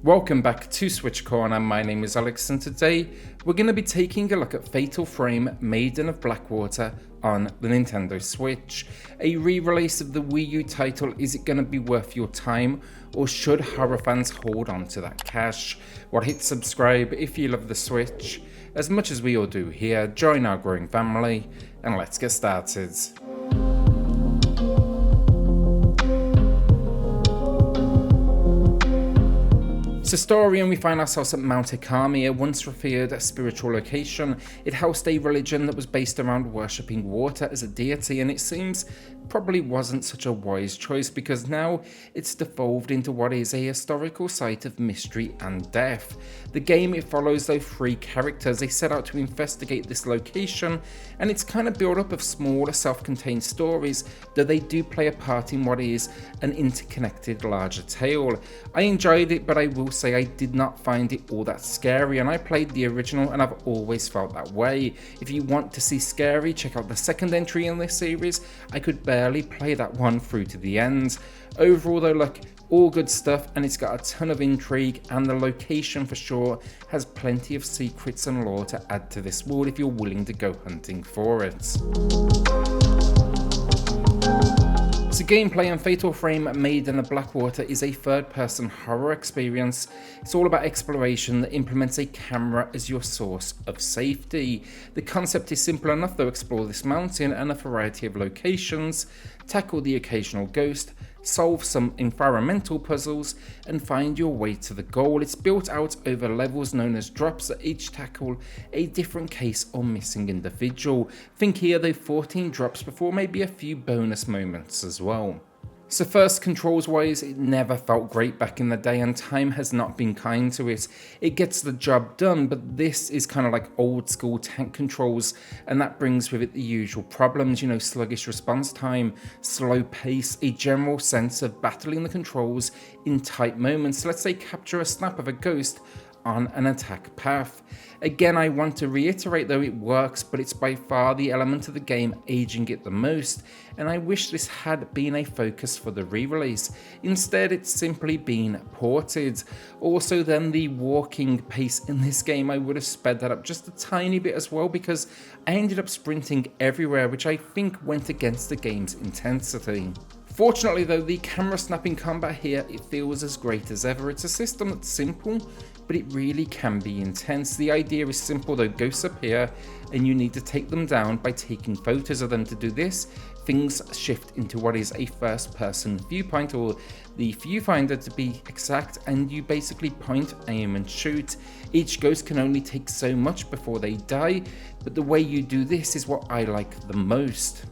Welcome back to SwitchCorner. My name is Alex and today we're going to be taking a look at Fatal Frame Maiden of Black Water on the Nintendo Switch. A re-release of the Wii U title, is it going to be worth your time or should horror fans hold on to that cash? Well, hit subscribe if you love the Switch as much as we all do here, join our growing family and let's get started. It's a story and we find ourselves at Mount Hikami, a once revered spiritual location. It housed a religion that was based around worshipping water as a deity, and it seems probably wasn't such a wise choice because now it's devolved into what is a historical site of mystery and death. The game, it follows those three characters. They set out to investigate this location, and it's kind of built up of smaller self-contained stories, though they do play a part in what is an interconnected larger tale. I enjoyed it, but I will say I did not find it all that scary, and I played the original and I've always felt that way. If you want to see scary, check out the second entry in this series. I could barely play that one through to the end. Overall though, look, all good stuff, and it's got a ton of intrigue, and the location for sure has plenty of secrets and lore to add to this world if you're willing to go hunting for it. So gameplay in Fatal Frame Maiden of Black Water is a third-person horror experience. It's all about exploration that implements a camera as your source of safety. The concept is simple enough though: explore this mountain and a variety of locations, tackle the occasional ghost, solve some environmental puzzles, and find your way to the goal. It's built out over levels known as drops that each tackle a different case or missing individual. Think here though, 14 drops before maybe a few bonus moments as well. So first, controls wise, it never felt great back in the day and time has not been kind to it. It gets the job done, but this is kind of like old school tank controls, and that brings with it the usual problems, sluggish response time, slow pace, a general sense of battling the controls in tight moments. Let's say capture a snap of a ghost on an attack path. Again, I want to reiterate though, it works, but it's by far the element of the game aging it the most, and I wish this had been a focus for the re-release. Instead, it's simply been ported. Also then, the walking pace in this game, I would have sped that up just a tiny bit as well, because I ended up sprinting everywhere, which I think went against the game's intensity. Fortunately though, the camera snapping combat here, it feels as great as ever. It's a system that's simple, but it really can be intense. The idea is simple though: ghosts appear and you need to take them down by taking photos of them. To do this, things shift into what is a first person viewpoint, or the viewfinder to be exact, and you basically point, aim and shoot. Each ghost can only take so much before they die, but the way you do this is what I like the most.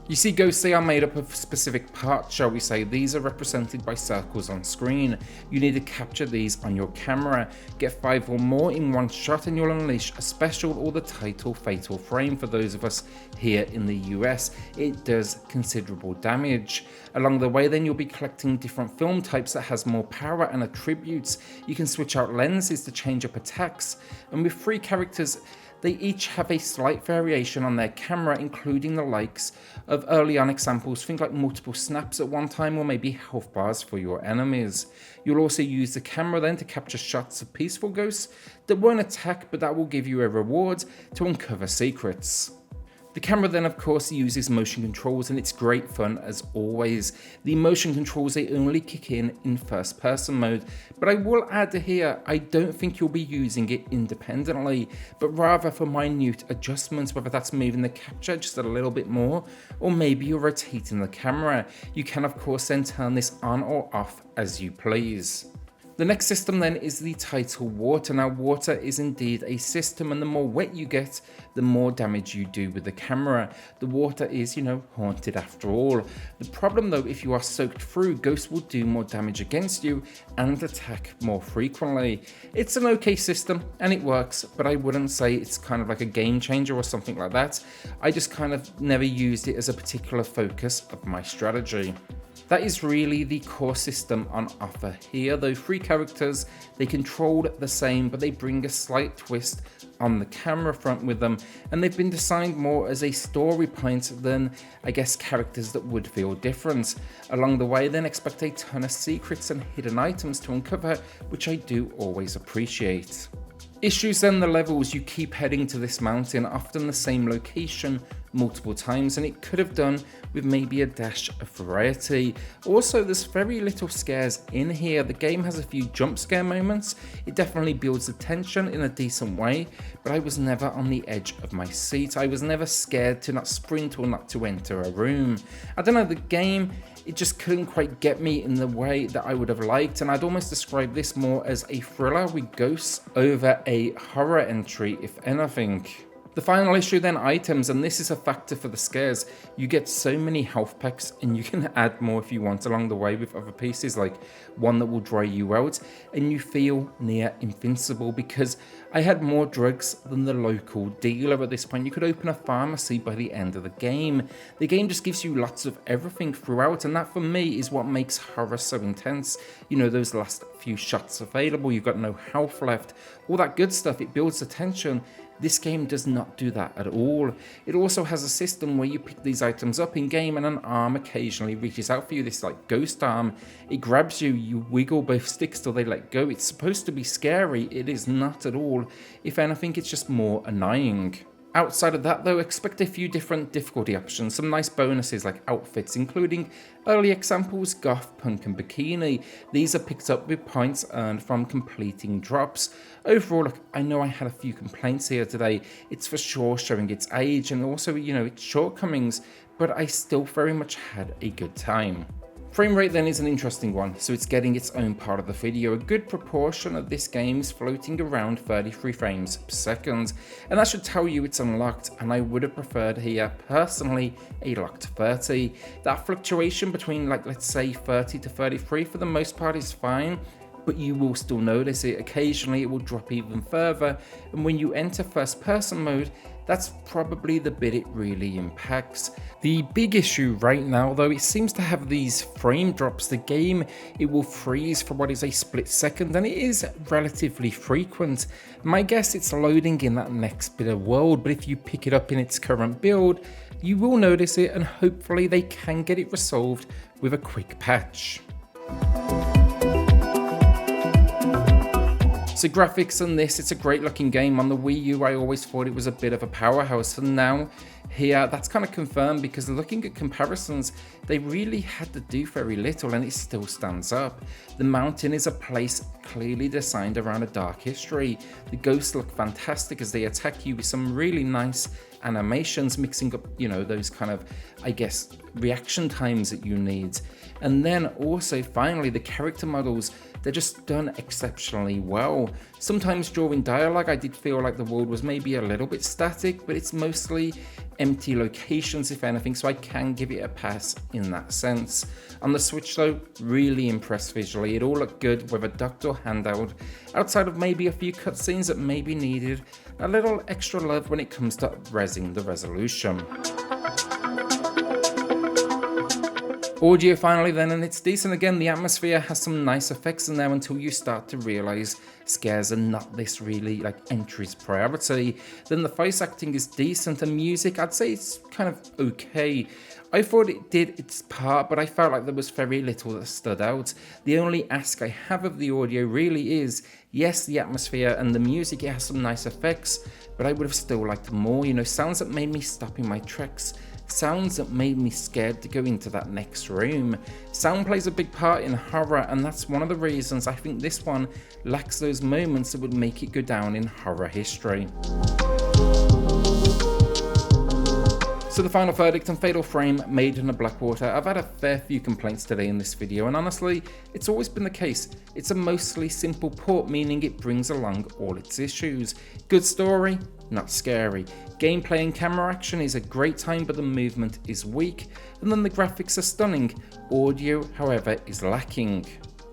You see, ghosts, they are made up of specific parts, shall we say. These are represented by circles on screen. You need to capture these on your camera. Get 5 or more in one shot and you'll unleash a special, or the title Fatal Frame for those of us here in the US. It does considerable damage. Along the way then, you'll be collecting different film types that has more power and attributes. You can switch out lenses to change up attacks, and with 3 characters, they each have a slight variation on their camera, including the likes of early on examples, think like multiple snaps at one time, or maybe health bars for your enemies. You'll also use the camera then to capture shots of peaceful ghosts that won't attack, but that will give you a reward to uncover secrets. The camera then of course uses motion controls, and it's great fun as always. The motion controls, they only kick in first person mode, but I will add here, I don't think you'll be using it independently, but rather for minute adjustments, whether that's moving the capture just a little bit more, or maybe you're rotating the camera. You can of course then turn this on or off as you please. The next system then is the title water. Now water is indeed a system, and the more wet you get, the more damage you do with the camera. The water is, haunted after all. The problem though, if you are soaked through, ghosts will do more damage against you and attack more frequently. It's an okay system and it works, but I wouldn't say it's kind of like a game changer or something like that. I just kind of never used it as a particular focus of my strategy. That is really the core system on offer here, though 3 characters, they control the same, but they bring a slight twist on the camera front with them, and they've been designed more as a story point than, I guess, characters that would feel different. Along the way, then expect a ton of secrets and hidden items to uncover, which I do always appreciate. Issues then, the levels, you keep heading to this mountain, often the same location multiple times, and it could have done with maybe a dash of variety. Also, there's very little scares in here. The game has a few jump scare moments. It definitely builds the tension in a decent way, but I was never on the edge of my seat. I was never scared to not sprint or not to enter a room. I don't know, the game, it just couldn't quite get me in the way that I would have liked, and I'd almost describe this more as a thriller with ghosts over a horror entry, if anything. The final issue then, items, and this is a factor for the scares. You get so many health packs, and you can add more if you want along the way with other pieces, like one that will dry you out, and you feel near invincible because I had more drugs than the local dealer at this point. You could open a pharmacy by the end of the game. The game just gives you lots of everything throughout, and that for me is what makes horror so intense. You know, those last few shots available, you've got no health left, all that good stuff, it builds the tension. This game does not do that at all. It also has a system where you pick these items up in game and an arm occasionally reaches out for you, this like ghost arm. It grabs you, you wiggle both sticks till they let go. It's supposed to be scary, it is not at all. If anything, it's just more annoying. Outside of that though, expect a few different difficulty options, some nice bonuses like outfits, including early examples, goth, punk and bikini. These are picked up with points earned from completing drops. Overall, look, I know I had a few complaints here today. It's for sure showing its age and also, you know, its shortcomings, but I still very much had a good time. Frame rate then is an interesting one, so it's getting its own part of the video. A good proportion of this game is floating around 33 frames per second, and that should tell you it's unlocked, and I would have preferred here, personally, a locked 30. That fluctuation between, like, let's say 30 to 33 for the most part is fine, but you will still notice it. Occasionally it will drop even further, and when you enter first person mode, that's probably the bit it really impacts. The big issue right now though, it seems to have these frame drops. The game, it will freeze for what is a split second, and it is relatively frequent. My guess it's loading in that next bit of world, but if you pick it up in its current build, you will notice it, and hopefully they can get it resolved with a quick patch. So graphics on this, it's a great looking game. On the Wii U, I always thought it was a bit of a powerhouse, and now here that's kind of confirmed because looking at comparisons, they really had to do very little and it still stands up. The mountain is a place clearly designed around a dark history. The ghosts look fantastic as they attack you with some really nice animations, mixing up, you know, those kind of, I guess, reaction times that you need. And then also finally the character models, they're just done exceptionally well. Sometimes during dialogue I did feel like the world was maybe a little bit static, but it's mostly empty locations if anything, so I can give it a pass in that sense. On the Switch though, really impressed visually. It all looked good whether docked or handheld, outside of maybe a few cutscenes that maybe needed a little extra love when it comes to raising the resolution. Audio finally then, and it's decent again. The atmosphere has some nice effects in there until you start to realise scares are not this really like entry's priority. Then the voice acting is decent, and music, I'd say it's kind of okay. I thought it did its part, but I felt like there was very little that stood out. The only ask I have of the audio really is, yes, the atmosphere and the music, it has some nice effects, but I would have still liked more, you know, sounds that made me stop in my tracks. Sounds that made me scared to go into that next room. Sound plays a big part in horror, and that's one of the reasons I think this one lacks those moments that would make it go down in horror history. So the final verdict on Fatal Frame, Maiden of Black Water. I've had a fair few complaints today in this video, and honestly, it's always been the case. It's a mostly simple port, meaning it brings along all its issues. Good story, not scary. Gameplay and camera action is a great time, but the movement is weak. And then the graphics are stunning. Audio, however, is lacking.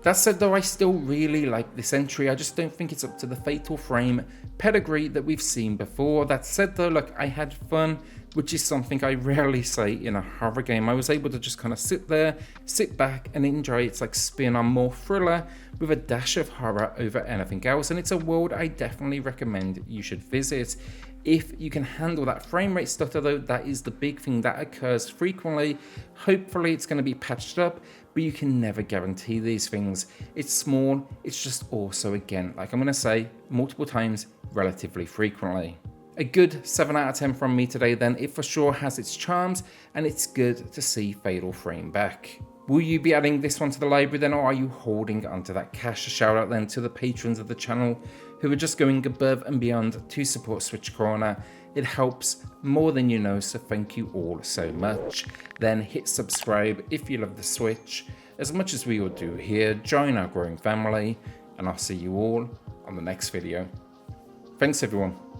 That said though, I still really like this entry. I just don't think it's up to the Fatal Frame pedigree that we've seen before. That said though, look, I had fun, which is something I rarely say in a horror game. I was able to just kind of sit there, sit back and enjoy its like spin on more thriller with a dash of horror over anything else. And it's a world I definitely recommend you should visit. If you can handle that frame rate stutter though, that is the big thing that occurs frequently. Hopefully it's going to be patched up, but you can never guarantee these things. It's small, it's just also, again, like I'm going to say multiple times, relatively frequently. A good 7 out of 10 from me today then. It for sure has its charms, and it's good to see Fatal Frame back. Will you be adding this one to the library then, or are you holding onto that cash? A shout out then to the patrons of the channel who are just going above and beyond to support SwitchCorner. It helps more than you know, so thank you all so much. Then hit subscribe if you love the Switch, as much as we all do here. Join our growing family, and I'll see you all on the next video. Thanks everyone.